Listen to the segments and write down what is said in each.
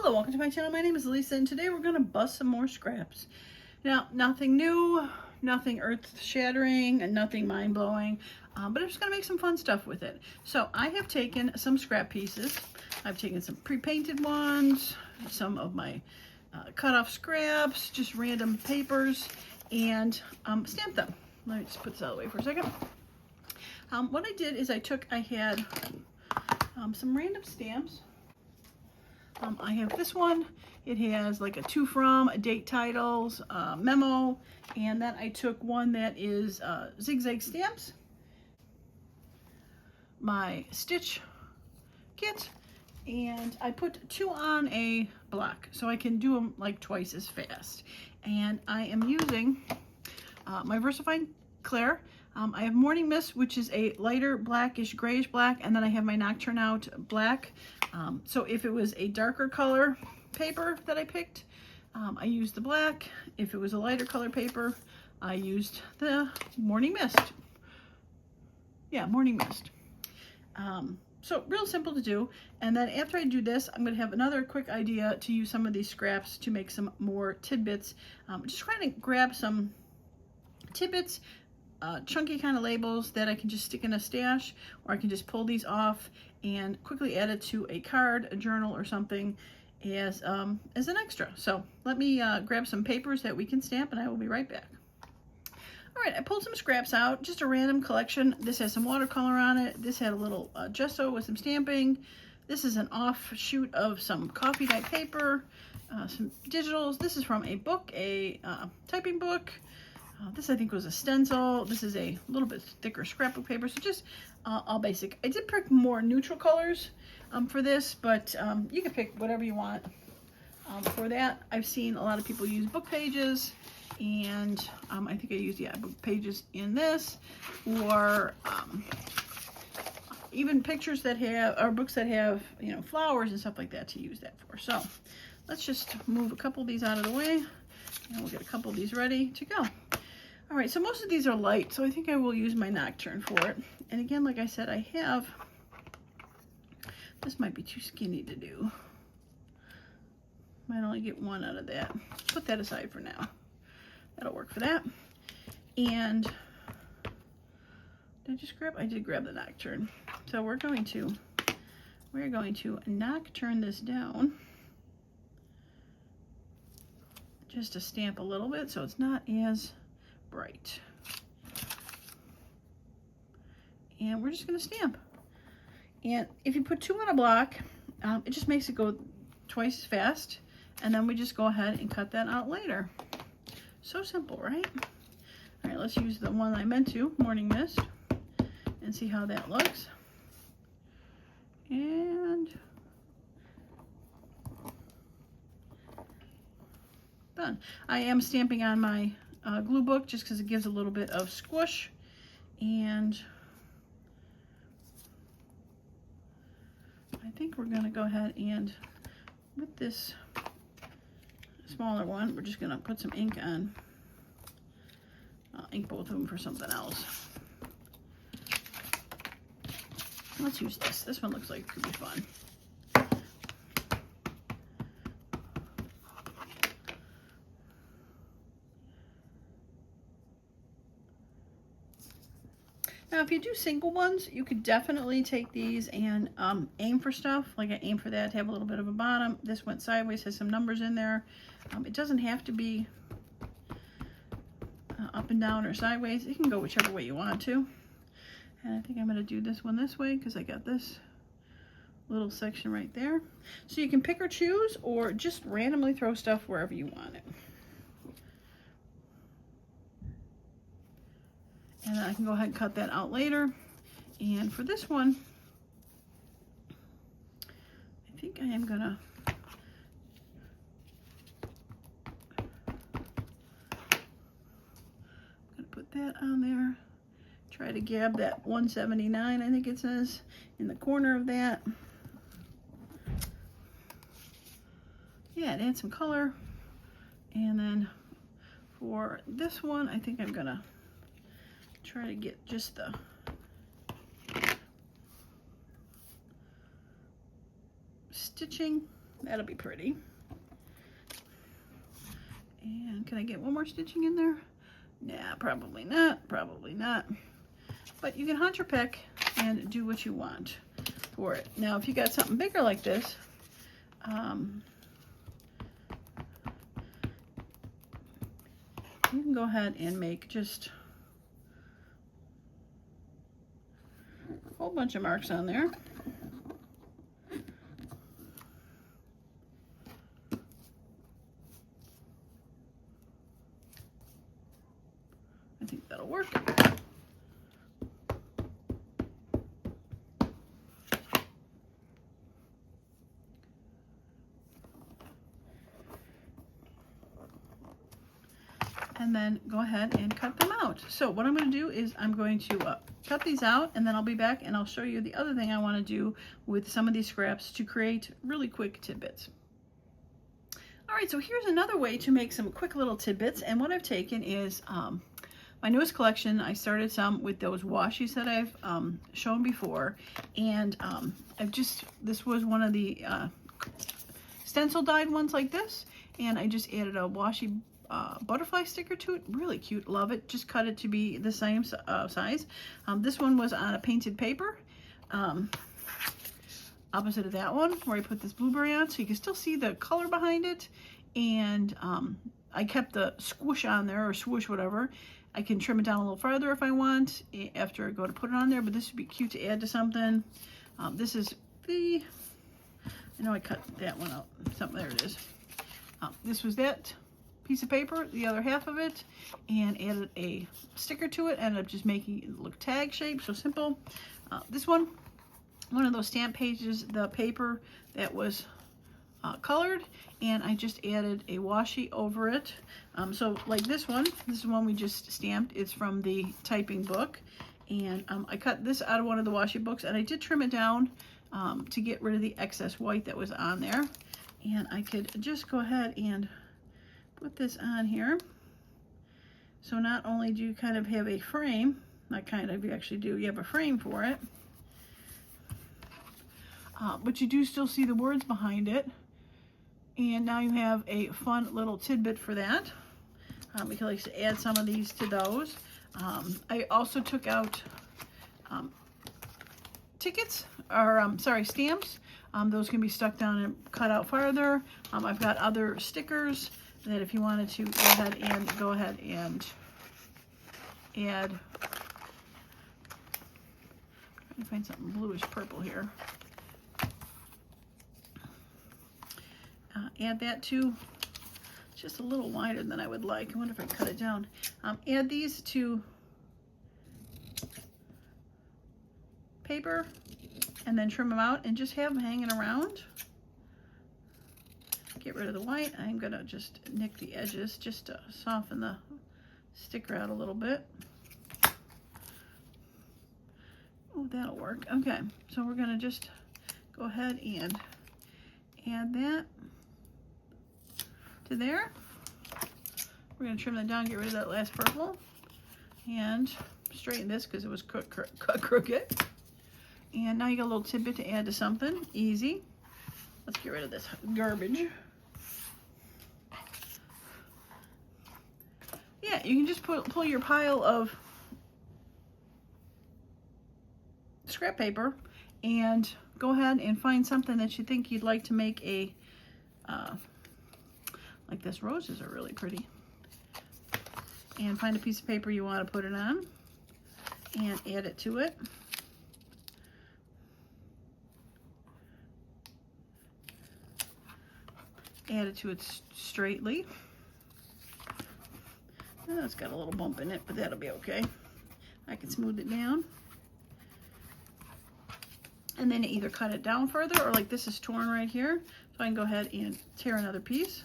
Hello, welcome to my channel. My name is Lisa, and today we're going to bust some more scraps. Now, nothing new, nothing earth-shattering, and nothing mind-blowing, but I'm just going to make some fun stuff with it. So I have taken some scrap pieces. I've taken some pre-painted ones, some of my cut-off scraps, just random papers, and stamped them. Let me just put this out of the way for a second. What I did is I had some random stamps. I have this one. It has like a to from, a date titles, memo, and then I took one that is zigzag stamps, my stitch kit, and I put 2 on a block so I can do them like twice as fast. And I am using my VersaFine Claire. I have Morning Mist, which is a lighter blackish grayish black, and then I have my Nocturne Out black. So if it was a darker color paper that I picked, I used the black. If it was a lighter color paper, I used the Morning Mist. Yeah, Morning Mist. So real simple to do. And then after I do this, I'm going to have another quick idea to use some of these scraps to make some more tidbits. Just trying to grab some tidbits, chunky kind of labels that I can just stick in a stash, or I can just pull these off and quickly add it to a card, a journal, or something as an extra. So let me grab some papers that we can stamp, and I will be right back. All right, I pulled some scraps out, just a random collection. This has some watercolor on it. This had a little gesso with some stamping. This is an offshoot of some coffee dyed paper, some digitals. This is from a book, a typing book. This I think was a stencil. This is a little bit thicker scrapbook paper, so just all basic. I did pick more neutral colors for this, but you can pick whatever you want for that. I've seen a lot of people use book pages, and I think I used book pages in this, or even pictures that have, or books that have, you know, flowers and stuff like that to use that for. So let's just move a couple of these out of the way, and we'll get a couple of these ready to go. All right, so most of these are light, so I think I will use my Nocturne for it. And again, like I said, I have, this might be too skinny to do. Might only get one out of that. Put that aside for now. That'll work for that. And did I just grab? I did grab the Nocturne. So we're going to Nocturne this down just to stamp a little bit so it's not as bright. And we're just going to stamp. And if you put 2 on a block, it just makes it go twice as fast. And then we just go ahead and cut that out later. So simple, right? All right, let's use the one I meant to, Morning Mist, and see how that looks. And done. I am stamping on my glue book just because it gives a little bit of squish, and I think we're going to go ahead and, with this smaller one, we're just going to put some ink on. I'll ink both of them for something else. Let's use this. This one looks like it could be fun. Now, if you do single ones, you could definitely take these and aim for stuff. Like I aim for that to have a little bit of a bottom. This went sideways, has some numbers in there. It doesn't have to be up and down or sideways. It can go whichever way you want to. And I think I'm going to do this one this way because I got this little section right there. So you can pick or choose, or just randomly throw stuff wherever you want it. And then I can go ahead and cut that out later. And for this one, I think I am gonna put that on there. Try to grab that 179, I think it says, in the corner of that. Yeah, and add some color. And then for this one, I think I'm gonna try to get just the stitching That'll be pretty. And can I get one more stitching in there? Nah, probably not, probably not. But you can hunt your pick and do what you want for it. Now, if you got something bigger like this, you can go ahead and make just a whole bunch of marks on there. I think that'll work. And then go ahead and cut them out. So what I'm going to do is I'm going to cut these out, and then I'll be back and I'll show you the other thing I want to do with some of these scraps to create really quick tidbits. All right, so here's another way to make some quick little tidbits, and what I've taken is my newest collection. I started some with those washies that I've shown before, and this was one of the stencil dyed ones like this, and I just added a washi butterfly sticker to it. Really cute, love it. Just cut it to be the same size. This one was on a painted paper, opposite of that one where I put this blueberry on, so you can still see the color behind it. And I kept the squish on there, or swoosh, whatever. I can trim it down a little farther if I want after I go to put it on there, but this would be cute to add to something. This is the, I know I cut that one out. Something, there it is. This was that piece of paper, the other half of it, and added a sticker to it. Ended up just making it look tag shape, so simple. This one of those stamp pages, the paper that was colored, and I just added a washi over it. So like this is one we just stamped. It's from the typing book, and I cut this out of one of the washi books, and I did trim it down to get rid of the excess white that was on there. And I could just go ahead and put this on here. So not only do you kind of have a frame, not kind of, you actually do, you have a frame for it, but you do still see the words behind it. And now you have a fun little tidbit for that. We can like to add some of these to those. I also took out tickets, or stamps. Those can be stuck down and cut out farther. I've got other stickers that if you wanted to go ahead and add. I'm trying to find something bluish purple here. Add that to, just a little wider than I would like. I wonder if I cut it down. Add these to paper and then trim them out and just have them hanging around. Get rid of the white. I'm gonna just nick the edges just to soften the sticker out a little bit. Oh, that'll work. Okay, so we're gonna just go ahead and add that to there. We're gonna trim that down, get rid of that last purple, and straighten this because it was cut crooked. And now you got a little tidbit to add to something easy. Let's get rid of this garbage. Yeah, you can just pull your pile of scrap paper and go ahead and find something that you think you'd like to make a, like this, roses are really pretty. And find a piece of paper you want to put it on and add it to it. Add it to it straightly. Oh, it's got a little bump in it, but that'll be okay. I can smooth it down. And then either cut it down further, or like this is torn right here, so I can go ahead and tear another piece.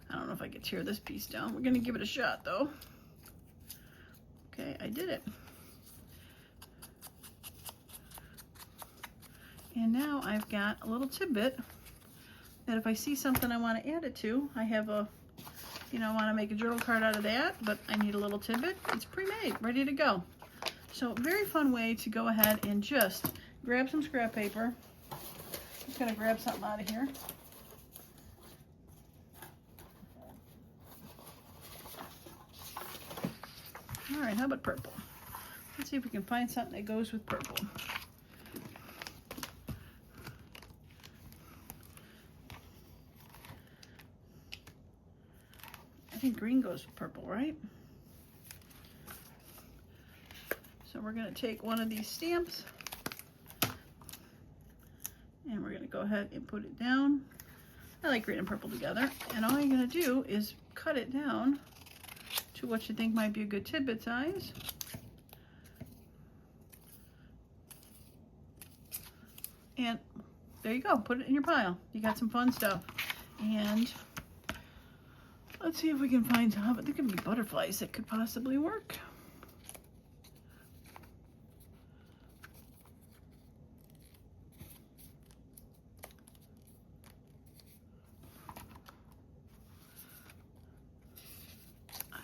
I don't know if I could tear this piece down. We're gonna give it a shot though. Okay, I did it. And now I've got a little tidbit that if I see something I want to add it to, I have a, I want to make a journal card out of that, but I need a little tidbit. It's pre-made, ready to go. So very fun way to go ahead and just grab some scrap paper just gonna grab something out of here. All right, how about purple? Let's see if we can find something that goes with purple. I think green goes with purple, right? So we're going to take one of these stamps and we're going to go ahead and put it down. I like green and purple together. And all you're going to do is cut it down to what you think might be a good tidbit size. And there you go. Put it in your pile. You got some fun stuff. And let's see if we can find some. There could be butterflies that could possibly work.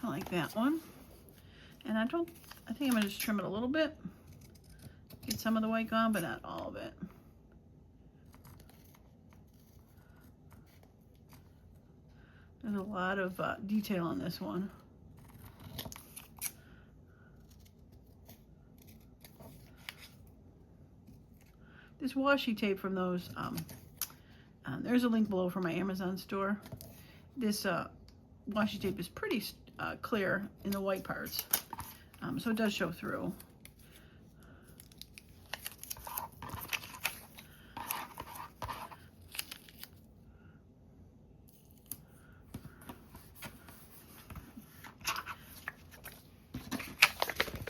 I like that one. And I think I'm gonna just trim it a little bit. Get some of the white gone, but not all of it. There's a lot of detail on this one. This washi tape from those, there's a link below for my Amazon store. This washi tape is pretty clear in the white parts, so it does show through.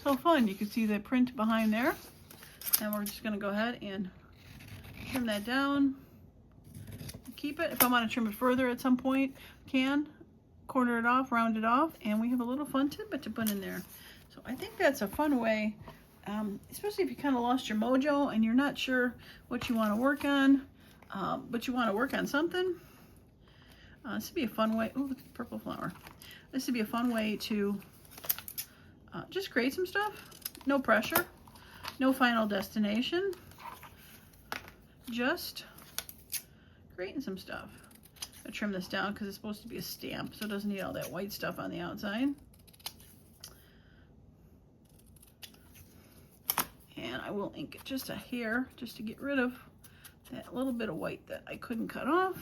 So fun, you can see the print behind there. And we're just gonna go ahead and trim that down. Keep it. If I want to trim it further at some point, can corner it off, round it off, and we have a little fun tidbit to put in there. So I think that's a fun way, especially if you kind of lost your mojo and you're not sure what you want to work on, but you want to work on something. This would be a fun way. Oh, look at the purple flower. This would be a fun way to just create some stuff. No pressure, no final destination. Just creating some stuff. I trim this down because it's supposed to be a stamp, so it doesn't need all that white stuff on the outside. And I will ink it just a hair, just to get rid of that little bit of white that I couldn't cut off.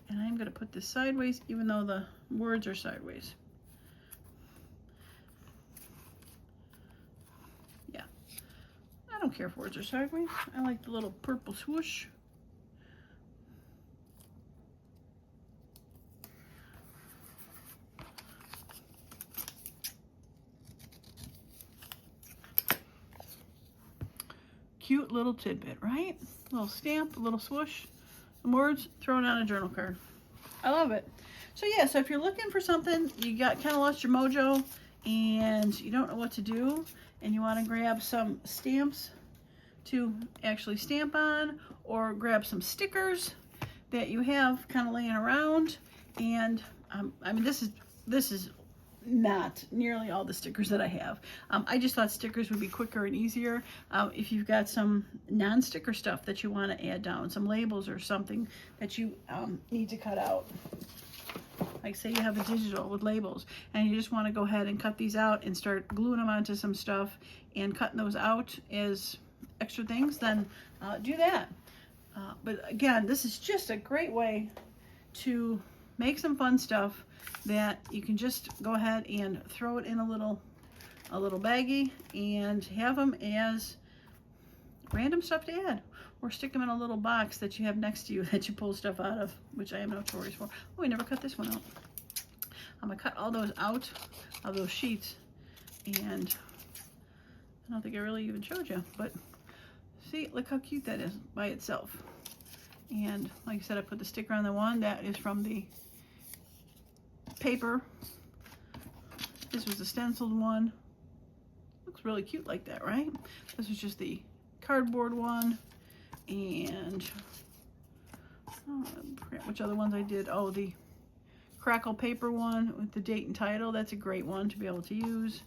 And I'm going to put this sideways, even though the words are sideways. Yeah, I don't care if words are sideways. I like the little purple swoosh. Cute little tidbit, right? A little stamp, a little swoosh, some words thrown on a journal card. I love it. So yeah, so if you're looking for something, you got kind of lost your mojo and you don't know what to do, and you want to grab some stamps to actually stamp on, or grab some stickers that you have kind of laying around. And I mean, this is not nearly all the stickers that I have. I just thought stickers would be quicker and easier. If you've got some non-sticker stuff that you want to add down, some labels or something that you need to cut out. Like say you have a digital with labels and you just want to go ahead and cut these out and start gluing them onto some stuff and cutting those out as extra things, then do that. But again, this is just a great way to make some fun stuff that you can just go ahead and throw it in a little baggie and have them as random stuff to add, or stick them in a little box that you have next to you that you pull stuff out of, which I am notorious for. Oh, I never cut this one out. I'm gonna cut all those out of those sheets, and I don't think I really even showed you, but see, look how cute that is by itself. And like I said, I put the sticker on the one that is from the paper. This was the stenciled one. Looks really cute like that, right? This was just the cardboard one. And oh, I forget which other ones I did. Oh, the crackle paper one with the date and title. That's a great one to be able to use.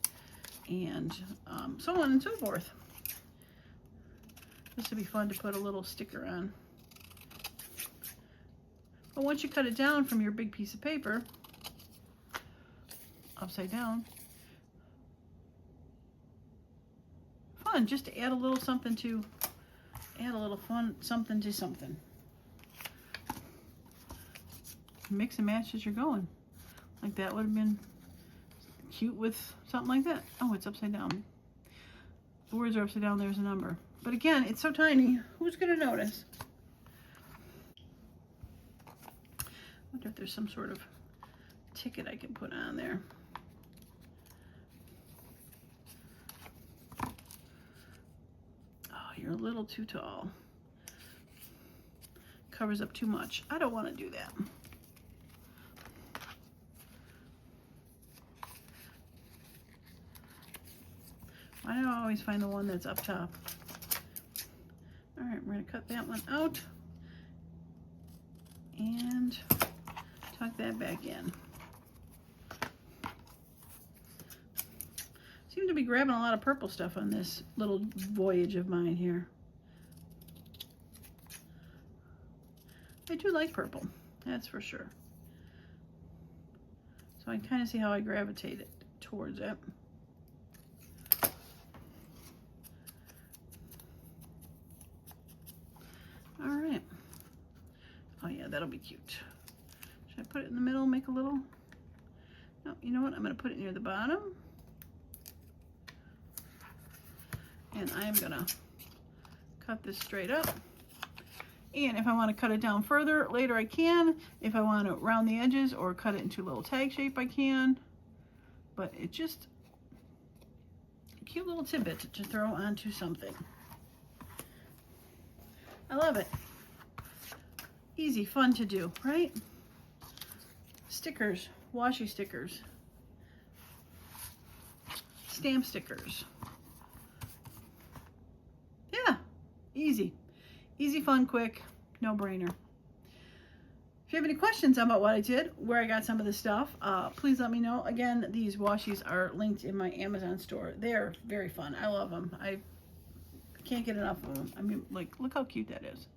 And so on and so forth. This would be fun to put a little sticker on. But once you cut it down from your big piece of paper, upside down, fun just to add a little something to, add a little fun something to something. Mix and match as you're going. Like that would have been cute with something like that. Oh, it's upside down. The words are upside down, there's a number. But again, it's so tiny, who's gonna notice? I wonder if there's some sort of ticket I can put on there. Oh, you're a little too tall. Covers up too much. I don't want to do that. Why do I always find the one that's up top? All right, we're going to cut that one out and tuck that back in. Seem to be grabbing a lot of purple stuff on this little voyage of mine here. I do like purple, that's for sure. So I can kind of see how I gravitate it towards it. All right. Oh yeah, that'll be cute. Should I put it in the middle, make a little? No, you know what? I'm going to put it near the bottom. And I'm going to cut this straight up. And if I want to cut it down further later, I can. If I want to round the edges or cut it into a little tag shape, I can. But it's just a cute little tidbit to throw onto something. I love it. Easy, fun to do, right? Stickers, washi stickers, stamp stickers. Yeah, easy. Easy, fun, quick, no brainer. If you have any questions about what I did, where I got some of this stuff, please let me know. Again, these washies are linked in my Amazon store. They're very fun. I love them. I can't get enough of them. I mean, like, look how cute that is.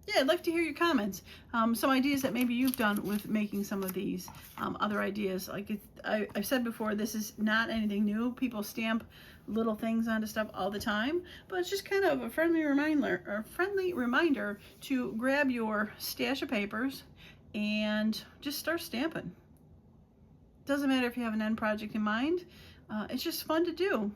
Yeah, I'd like to hear your comments. Some ideas that maybe you've done with making some of these. Other ideas, like I've said before, this is not anything new. People stamp little things onto stuff all the time, but it's just kind of a friendly reminder to grab your stash of papers and just start stamping. Doesn't matter if you have an end project in mind. It's just fun to do.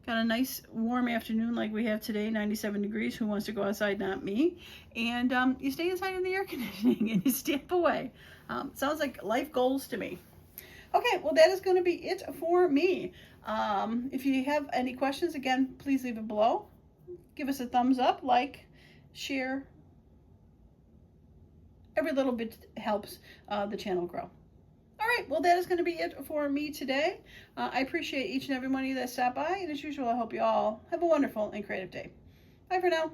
Got a nice warm afternoon like we have today, 97 degrees. Who wants to go outside? Not me. And you stay inside in the air conditioning and you stamp away. Sounds like life goals to me. Okay, well, that is going to be it for me. If you have any questions, again, please leave it below. Give us a thumbs up, like, share. Every little bit helps the channel grow. All right, well, that is going to be it for me today. I appreciate each and every one of you that stopped by. And as usual, I hope you all have a wonderful and creative day. Bye for now.